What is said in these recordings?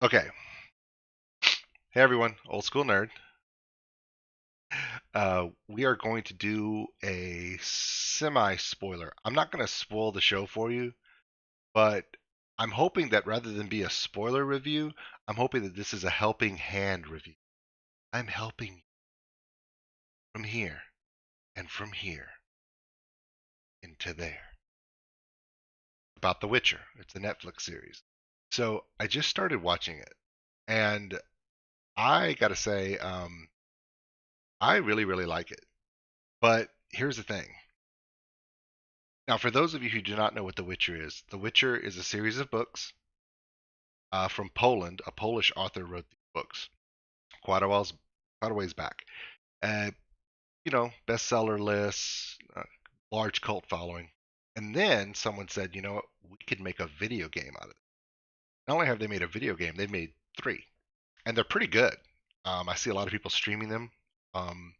Okay. Hey everyone, old school nerd. We are going to do a semi spoiler. I'm not going to spoil the show for you, but I'm hoping that rather than be a spoiler review, I'm hoping that this is a helping hand review. I'm helping from here and from here into there about The Witcher. It's a Netflix series. So I just started watching it, and I got to say, I really, really like it. But here's the thing. Now, for those of you who do not know what The Witcher is, The Witcher is a series of books from Poland. A Polish author wrote these books quite a while, quite a ways back. Uh, bestseller lists, large cult following. And then someone said, you know what, we could make a video game out of it. Not only have they made a video game, they've made three, and they're pretty good. I see a lot of people streaming them um,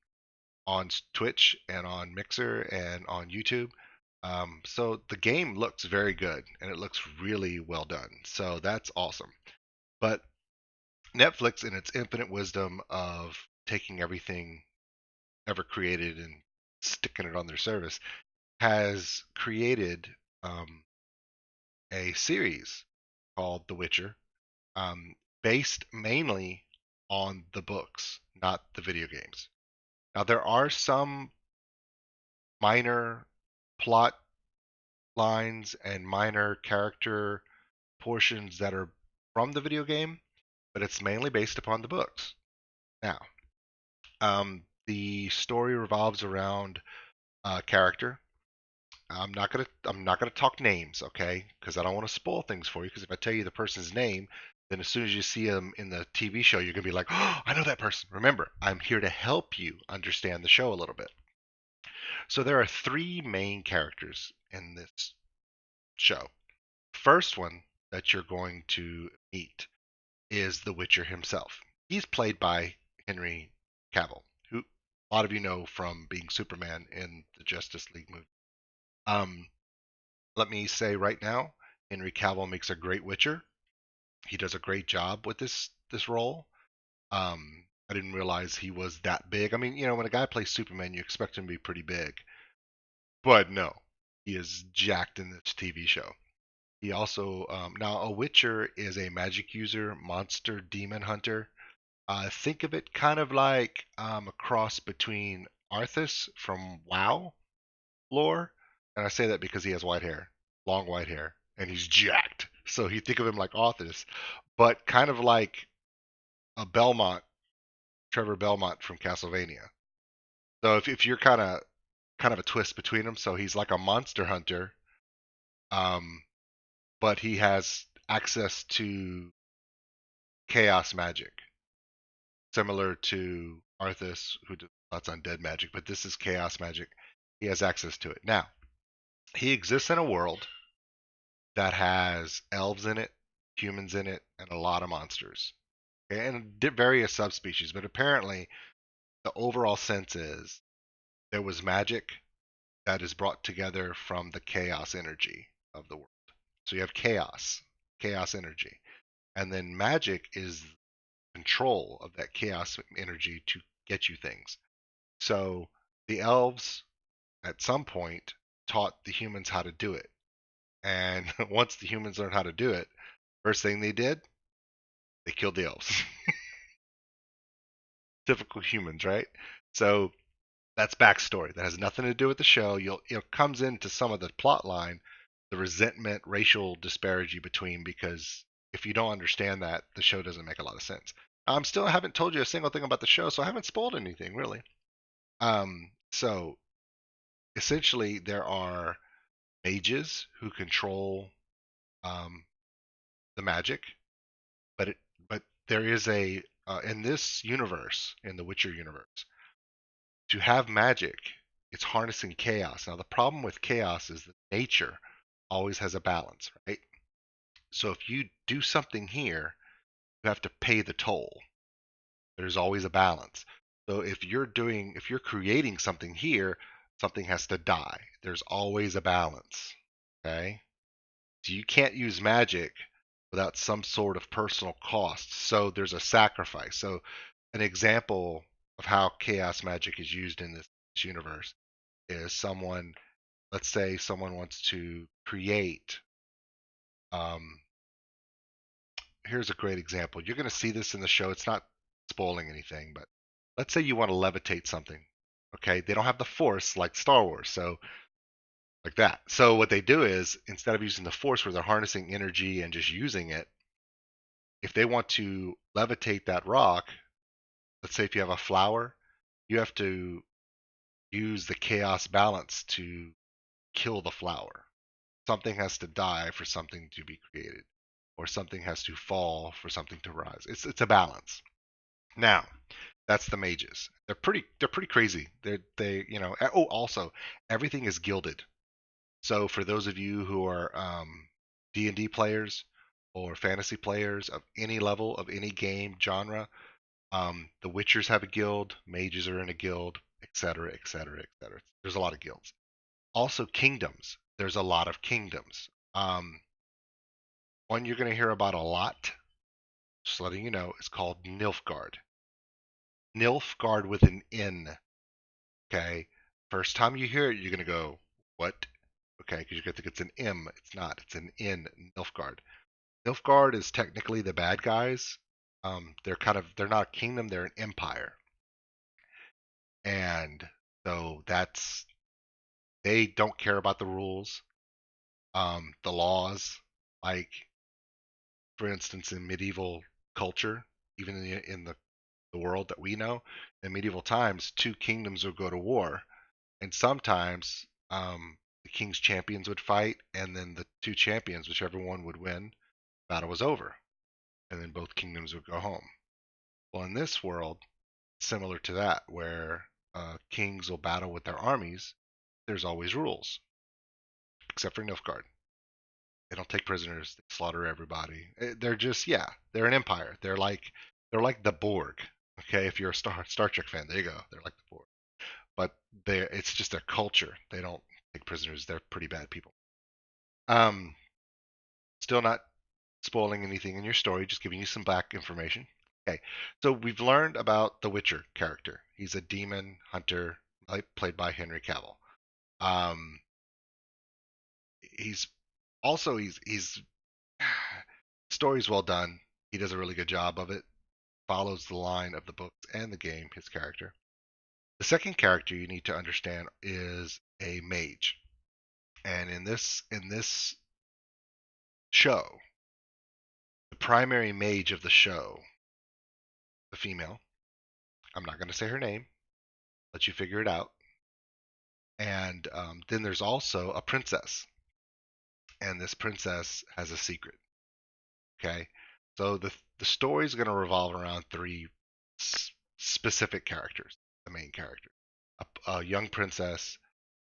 on Twitch and on Mixer and on YouTube. So the game looks very good and it looks really well done. So that's awesome. But Netflix, in its infinite wisdom of taking everything ever created and sticking it on their service, has created um, a series called The Witcher, um, based mainly on the books, not the video games. Now, there are some minor plot lines and minor character portions that are from the video game, but it's mainly based upon the books. Now, the story revolves around a character. I'm not gonna talk names, okay? Because I don't want to spoil things for you. Because if I tell you the person's name, then as soon as you see them in the TV show, you're gonna be like, "Oh, I know that person." Remember, I'm here to help you understand the show a little bit. So there are three main characters in this show. First one that you're going to meet is the Witcher himself. He's played by Henry Cavill, who a lot of you know from being Superman in the Justice League movie. Um, Let me say right now, Henry Cavill makes a great Witcher. He does a great job with this role. I didn't realize he was that big. I mean, when a guy plays Superman, you expect him to be pretty big, but no, he is jacked in this TV show. He also now a Witcher is a magic user, monster demon hunter. Think of it kind of like a cross between Arthas from WoW lore, and I say that because he has white hair, long white hair, and he's jacked. So you think of him like Arthas, but kind of like a Belmont, Trevor Belmont from Castlevania. So if you're kind of a twist between them, so he's like a monster hunter, um, but he has access to chaos magic, similar to Arthas, who does lots on dead magic, but this is chaos magic. He has access to it. Now, he exists in a world that has elves in it, humans in it, and a lot of monsters. Okay, and various subspecies, but apparently the overall sense is there was magic that is brought together from the chaos energy of the world. So you have chaos energy. And then magic is control of that chaos energy to get you things. So the elves at some point taught the humans how to do it. And once the humans learned how to do it, first thing they did, they killed the elves. Typical humans, right? So that's backstory. That has nothing to do with the show. It comes into some of the plot line, the resentment, racial disparity between, because if you don't understand that, the show doesn't make a lot of sense. I'm still haven't told you a single thing about the show, so I haven't spoiled anything really. So essentially, there are mages who control um, the magic, but but there is a in this universe, in the Witcher universe, to have magic, it's harnessing chaos. Now the problem with chaos is that nature always has a balance, right? So if you do something here, you have to pay the toll. There's always a balance. So if you're creating something here, something has to die. There's always a balance. Okay? So you can't use magic without some sort of personal cost. So there's a sacrifice. So an example of how chaos magic is used in this universe is someone, let's say someone wants to create, um, here's a great example. You're going to see this in the show. It's not spoiling anything, but let's say you want to levitate something. Okay, they don't have the force like Star Wars, so like that. So what they do is instead of using the force where they're harnessing energy and just using it, if they want to levitate that rock, let's say if you have a flower, you have to use the chaos balance to kill the flower. Something has to die for something to be created, or something has to fall for something to rise. It's a balance. Now, that's the mages. They're pretty crazy. They oh, also everything is gilded. So for those of you who are D&D players or fantasy players of any level of any game genre, the Witchers have a guild, mages are in a guild, etc., etc., etc. There's a lot of guilds. Also kingdoms. There's a lot of kingdoms. One you're going to hear about a lot, just letting you know, is called Nilfgaard. Nilfgaard with an N. Okay. First time you hear it, you're going to go, what? Okay, because you're going to think it's an M. It's not. It's an N. Nilfgaard. Nilfgaard is technically the bad guys. They're not a kingdom. They're an empire, and so that's they don't care about the rules, the laws. Like for instance, in medieval culture, even in the world that we know, in medieval times, two kingdoms would go to war, and sometimes the king's champions would fight, and then the two champions, whichever one would win, battle was over, and then both kingdoms would go home. Well, in this world, similar to that, where kings will battle with their armies, there's always rules, except for Nilfgaard. They don't take prisoners, they slaughter everybody. They're just, yeah, they're an empire. They're like the Borg. Okay, if you're a Star Trek fan, there you go. They're like the Borg. But it's just their culture. They don't take prisoners. They're pretty bad people. Um, Still not spoiling anything in your story, just giving you some back information. Okay, so we've learned about the Witcher character. He's a demon hunter, played by Henry Cavill. Um, he's he's story's well done. He does a really good job of it. Follows the line of the books and the game. His character. The second character you need to understand is a mage, and in this show, the primary mage of the show, the female. I'm not going to say her name. Let you figure it out. And then there's also a princess, and this princess has a secret. Okay, so the story is going to revolve around three specific characters. The main character, a young princess,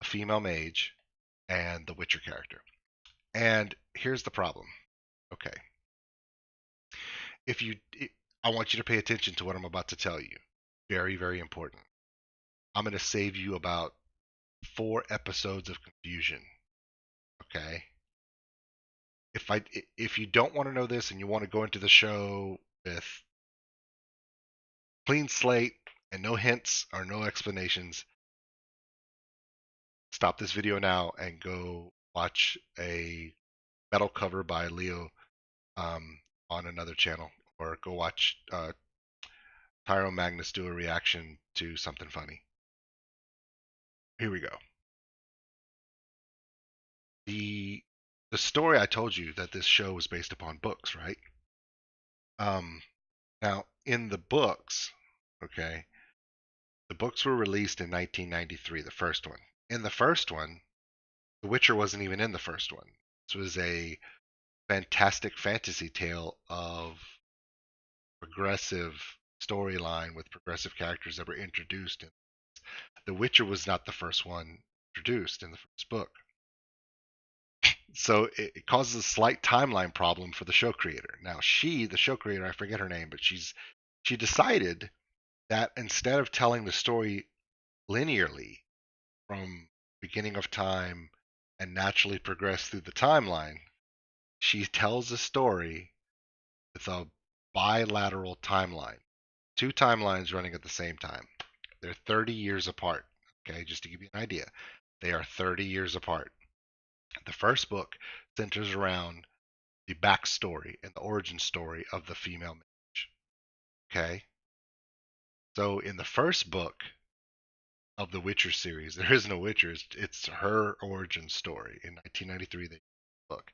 a female mage, and the Witcher character. And here's the problem. Okay, if you, I want you to pay attention to what I'm about to tell you. Very, very important. I'm going to save you about 4 episodes of confusion. Okay. If you don't want to know this and you want to go into the show with clean slate and no hints or no explanations, stop this video now and go watch a metal cover by Leo um, on another channel, or go watch Tyro Magnus do a reaction to something funny. Here we go. The the story I told you that this show was based upon books, right? Um, Now in the books, okay, the books were released in 1993, the first one. In the first one, The Witcher wasn't even in the first one. This was a fantastic fantasy tale of progressive storyline with progressive characters that were introduced. The Witcher was not the first one introduced in the first book. So it causes a slight timeline problem for the show creator. Now the show creator, I forget her name, but she decided that instead of telling the story linearly from beginning of time and naturally progress through the timeline, she tells the story It's a bilateral timeline. Two timelines running at the same time. They're 30 years apart. Okay, just to give you an idea, they are 30 years apart. The first book centers around the backstory and the origin story of the female mage. Okay, so in the first book of the Witcher series, there is no Witcher. It's her origin story in 1993. The book,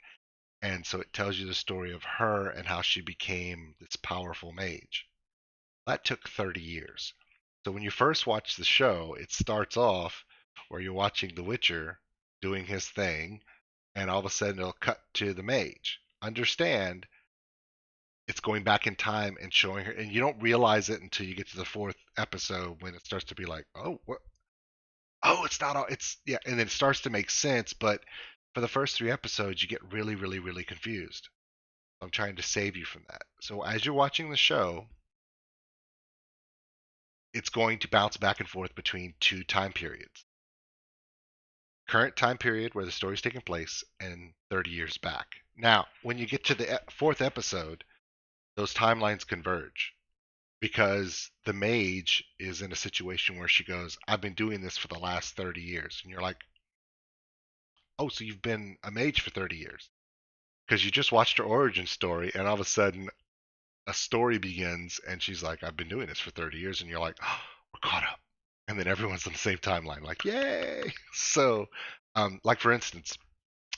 and so it tells you the story of her and how she became this powerful mage. That took 30 years. So when you first watch the show, it starts off where you're watching The Witcher doing his thing, and all of a sudden it'll cut to the mage. Understand, it's going back in time and showing her, and you don't realize it until you get to the fourth episode when it starts to be like, oh, what? Oh, it's not all. It's yeah, and then it starts to make sense. But for the first three episodes, you get really, really, really confused. I'm trying to save you from that. So as you're watching the show, it's going to bounce back and forth between two time periods. Current time period where the story's taking place and 30 years back. Now, when you get to the fourth episode, those timelines converge because the mage is in a situation where she goes, I've been doing this for the last 30 years. And you're like, oh, so you've been a mage for 30 years. Because you just watched her origin story, and all of a sudden, a story begins, and she's like, I've been doing this for 30 years. And you're like, oh, we're caught up. And then everyone's on the same timeline, like, yay! So, like for instance,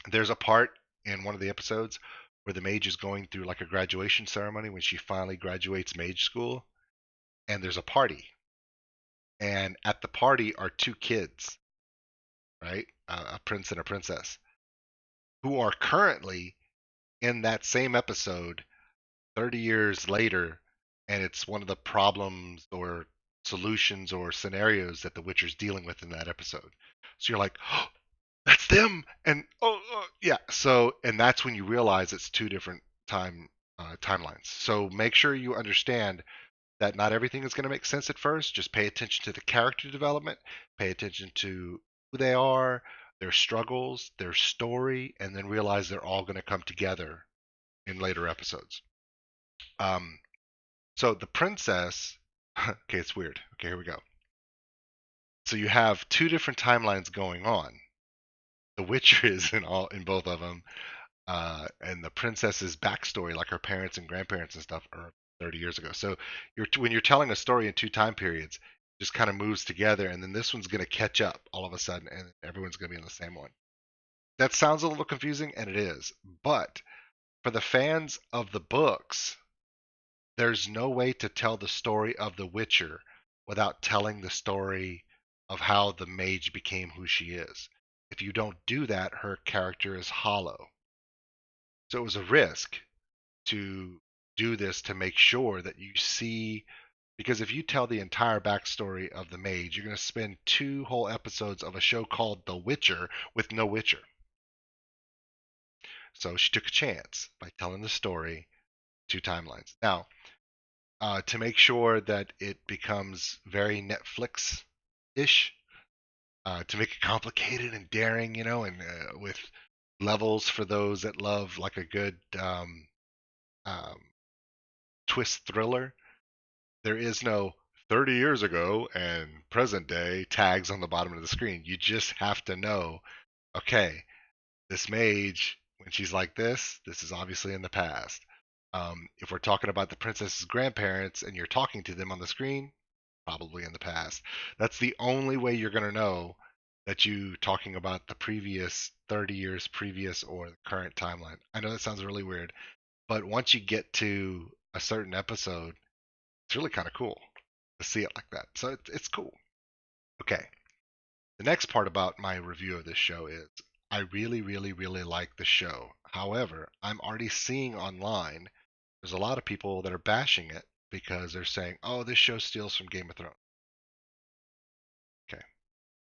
there's a part in one of the episodes where the mage is going through like a graduation ceremony when she finally graduates mage school, and there's a party, and at the party are two kids, right? A prince and a princess, who are currently in that same episode 30 years later, and it's one of the problems or solutions or scenarios that the Witcher's dealing with in that episode. So you're like, oh, that's them, and yeah. So and that's when you realize it's two different timelines. So make sure you understand that not everything is going to make sense at first. Just pay attention to the character development, pay attention to who they are, their struggles, their story, and then realize they're all going to come together in later episodes. Um, so the princess, okay, it's weird. Okay, here we go. So you have two different timelines going on. The Witcher is in both of them, and the princess's backstory, like her parents and grandparents and stuff, are 30 years ago. So when you're telling a story in two time periods, it just kind of moves together, and then this one's going to catch up all of a sudden, and everyone's going to be in the same one. That sounds a little confusing, and it is. But for the fans of the books, there's no way to tell the story of The Witcher without telling the story of how the mage became who she is. If you don't do that, her character is hollow. So it was a risk to do this to make sure that you see, because if you tell the entire backstory of the mage, you're going to spend two whole episodes of a show called The Witcher with no Witcher. So she took a chance by telling the story two timelines. Now, to make sure that it becomes very Netflix ish, to make it complicated and daring, and with levels for those that love like a good um, twist thriller. There is no 30 years ago and present day tags on the bottom of the screen. You just have to know, okay, this mage, when she's like this is obviously in the past. If we're talking about the princess's grandparents and you're talking to them on the screen, probably in the past. That's the only way you're going to know that you talking about the previous 30 years previous or the current timeline. I know that sounds really weird, but once you get to a certain episode, it's really kind of cool to see it like that. So it's cool. Okay. The next part about my review of this show is I really, really, really like the show. However, I'm already seeing online there's a lot of people that are bashing it because they're saying, oh, this show steals from Game of Thrones. Okay.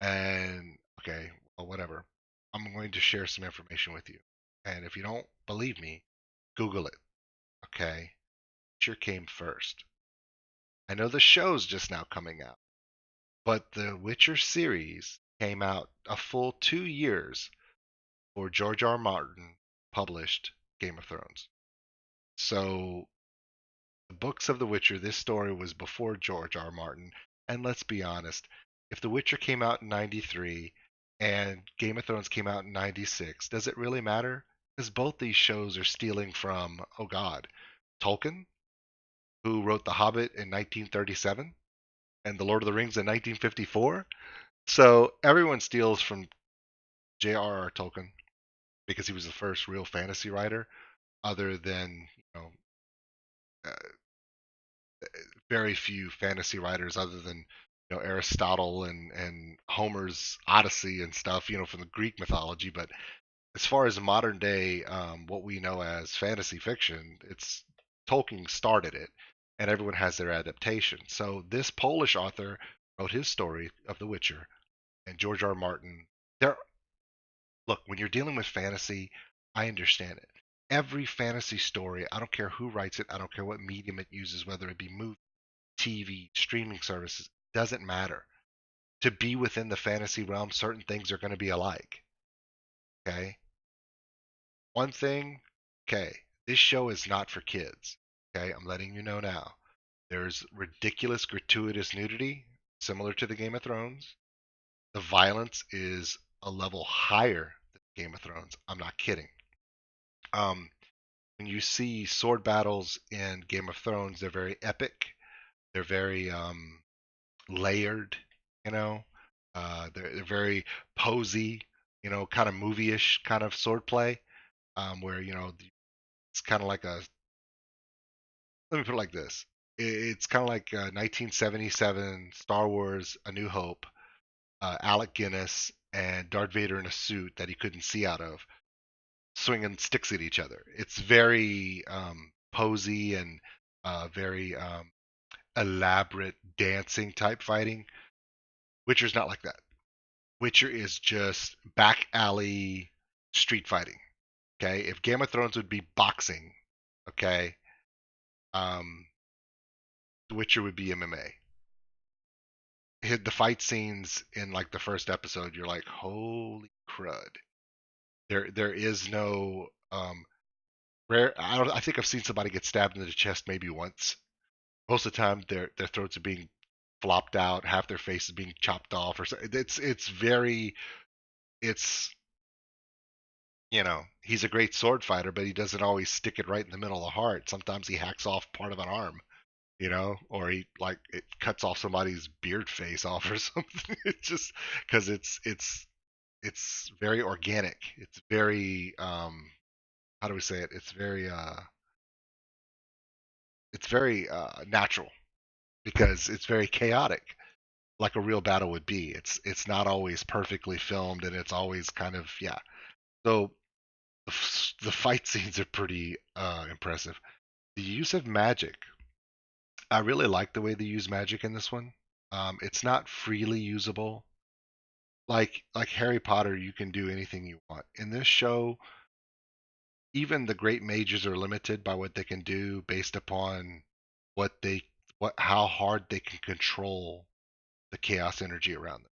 And, okay, well, whatever. I'm going to share some information with you. And if you don't believe me, Google it. Okay. Witcher came first. I know the show's just now coming out, but the Witcher series came out a full 2 years before George R. R. Martin published Game of Thrones. So the books of The Witcher, this story was before George R. R. Martin. And let's be honest, if The Witcher came out in 93 and Game of Thrones came out in 96, does it really matter? Because both these shows are stealing from, oh God, Tolkien, who wrote The Hobbit in 1937 and The Lord of the Rings in 1954. So everyone steals from J.R.R. Tolkien because he was the first real fantasy writer, other than, uh, very few fantasy writers other than Aristotle and Homer's Odyssey and stuff, from the Greek mythology. But as far as modern day, what we know as fantasy fiction, it's Tolkien started it, and everyone has their adaptation. So this Polish author wrote his story of The Witcher, and George R. R. Martin. There, look, when you're dealing with fantasy, I understand it. Every fantasy story, I don't care who writes it, I don't care what medium it uses, whether it be movie, TV, streaming services, doesn't matter. To be within the fantasy realm, certain things are going to be alike. Okay? One thing, okay, this show is not for kids. Okay? I'm letting you know now. There's ridiculous, gratuitous nudity, similar to the Game of Thrones. The violence is a level higher than Game of Thrones. I'm not kidding. Um, when you see sword battles in Game of Thrones, they're very epic. They're very layered, you know. They're very posy, kind of movie-ish kind of swordplay, where it's kind of like a. Let me put it like this: it's kind of like 1977 Star Wars: A New Hope, Alec Guinness and Darth Vader in a suit that he couldn't see out of, swinging sticks at each other. It's very posy and very elaborate dancing type fighting. Witcher's not like that. Witcher is just back alley street fighting. Okay, if Game of Thrones would be boxing, okay, um, The Witcher would be MMA. The fight scenes in like the first episode, you're like, holy crud! There is no rare. I don't. I think I've seen somebody get stabbed in the chest maybe once. Most of the time, their throats are being flopped out, half their face is being chopped off, or so. It's very it's he's a great sword fighter, but he doesn't always stick it right in the middle of the heart. Sometimes he hacks off part of an arm, or he like it cuts off somebody's beard face off or something. It's just because it's very organic. It's very how do we say it? It's very natural because it's very chaotic, like a real battle would be. It's not always perfectly filmed, and it's always kind of yeah. So the fight scenes are pretty impressive. The use of magic, I really like the way they use magic in this one. It's not freely usable. Like Harry Potter, you can do anything you want. In this show, even the great mages are limited by what they can do based upon what they what how hard they can control the chaos energy around them.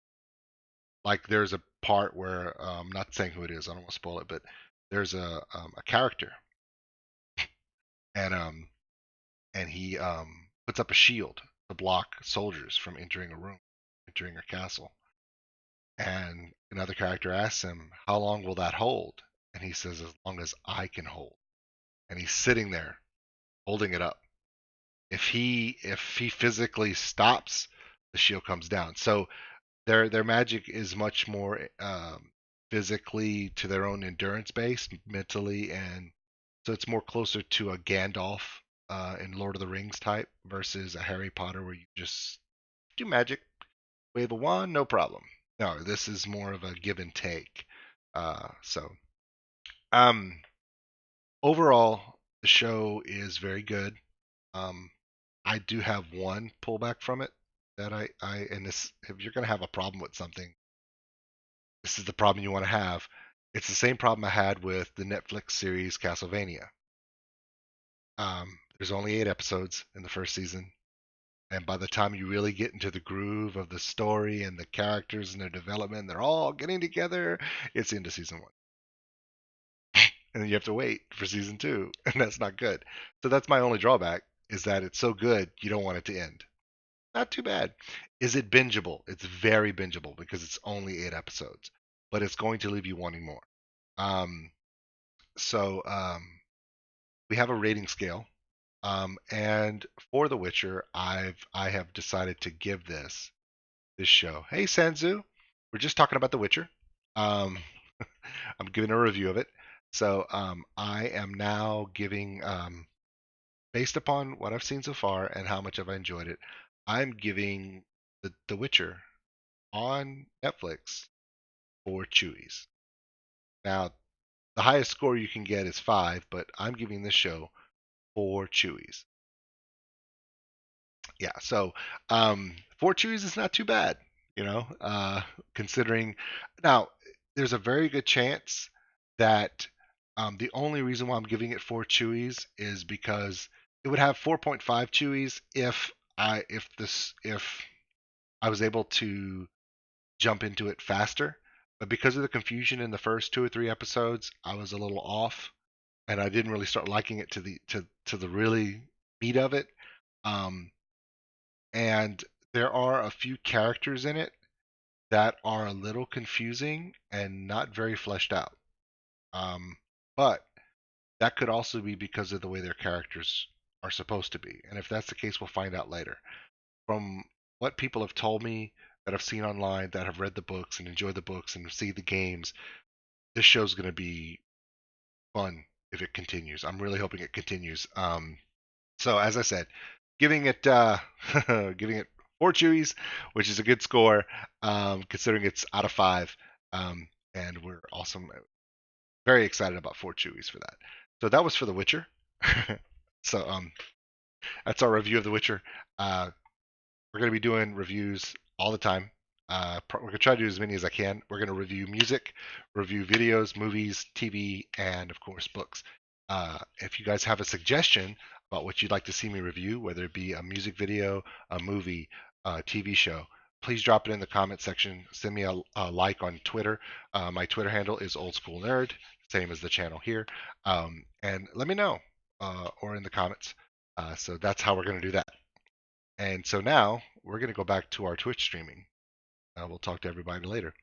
Like there's a part where I'm not saying who it is, I don't want to spoil it, but there's a character and he puts up a shield to block soldiers from entering a room, entering a castle. And another character asks him, "How long will that hold?" And he says, "As long as I can hold." And he's sitting there holding it up. If he physically stops, the shield comes down. So their magic is much more physically to their own endurance based, mentally, and so it's more closer to a Gandalf in Lord of the Rings type versus a Harry Potter where you just do magic, wave a wand, no problem. No, this is more of a give and take. So um, overall, the show is very good. Um, I do have one pullback from it that I and this if you're gonna have a problem with something, this is the problem you want to have. It's the same problem I had with the Netflix series Castlevania. There's only 8 episodes in the first season, and by the time you really get into the groove of the story and the characters and their development, they're all getting together. It's into season one. and then you have to wait for season two, and that's not good. So that's my only drawback is that it's so good you don't want it to end. Not too bad. Is it bingeable? It's very bingeable because it's only 8 episodes, but it's going to leave you wanting more. Um, so we have a rating scale, and for The Witcher, I have decided to give this show. Hey Sanzu, we're just talking about The Witcher. Um, I'm giving a review of it. So I am now giving, based upon what I've seen so far and how much have I enjoyed it, I'm giving The Witcher on Netflix 4 Chewies. Now, the highest score you can get is 5, but I'm giving this show 4 Chewies. Yeah, so 4 Chewies is not too bad, you know, considering. Now, there's a very good chance that the only reason why I'm giving it 4 Chewies is because it would have 4.5 Chewies if I was able to jump into it faster. But because of the confusion in the first 2 or 3 episodes, I was a little off, and I didn't really start liking it to the really meat of it. Um, and there are a few characters in it that are a little confusing and not very fleshed out. But that could also be because of the way their characters are supposed to be. And if that's the case, we'll find out later. From what people have told me that I've seen online that have read the books and enjoyed the books and see the games, this show's going to be fun if it continues. I'm really hoping it continues. So as I said, giving it giving it 4 Chewies, which is a good score considering it's out of 5. And we're awesome, very excited about 4 Chewies for that. So that was for The Witcher. So that's our review of The Witcher. Uh, we're going to be doing reviews all the time. We're going to try to do as many as I can. We're going to review music, review videos, movies, TV, and of course, books. If you guys have a suggestion about what you'd like to see me review, whether it be a music video, a movie, a TV show, please drop it in the comment section. Send me a like on Twitter. My Twitter handle is Old School Nerd, same as the channel here. And let me know, or in the comments. So that's how we're going to do that. And so now we're going to go back to our Twitch streaming. We'll talk to everybody later.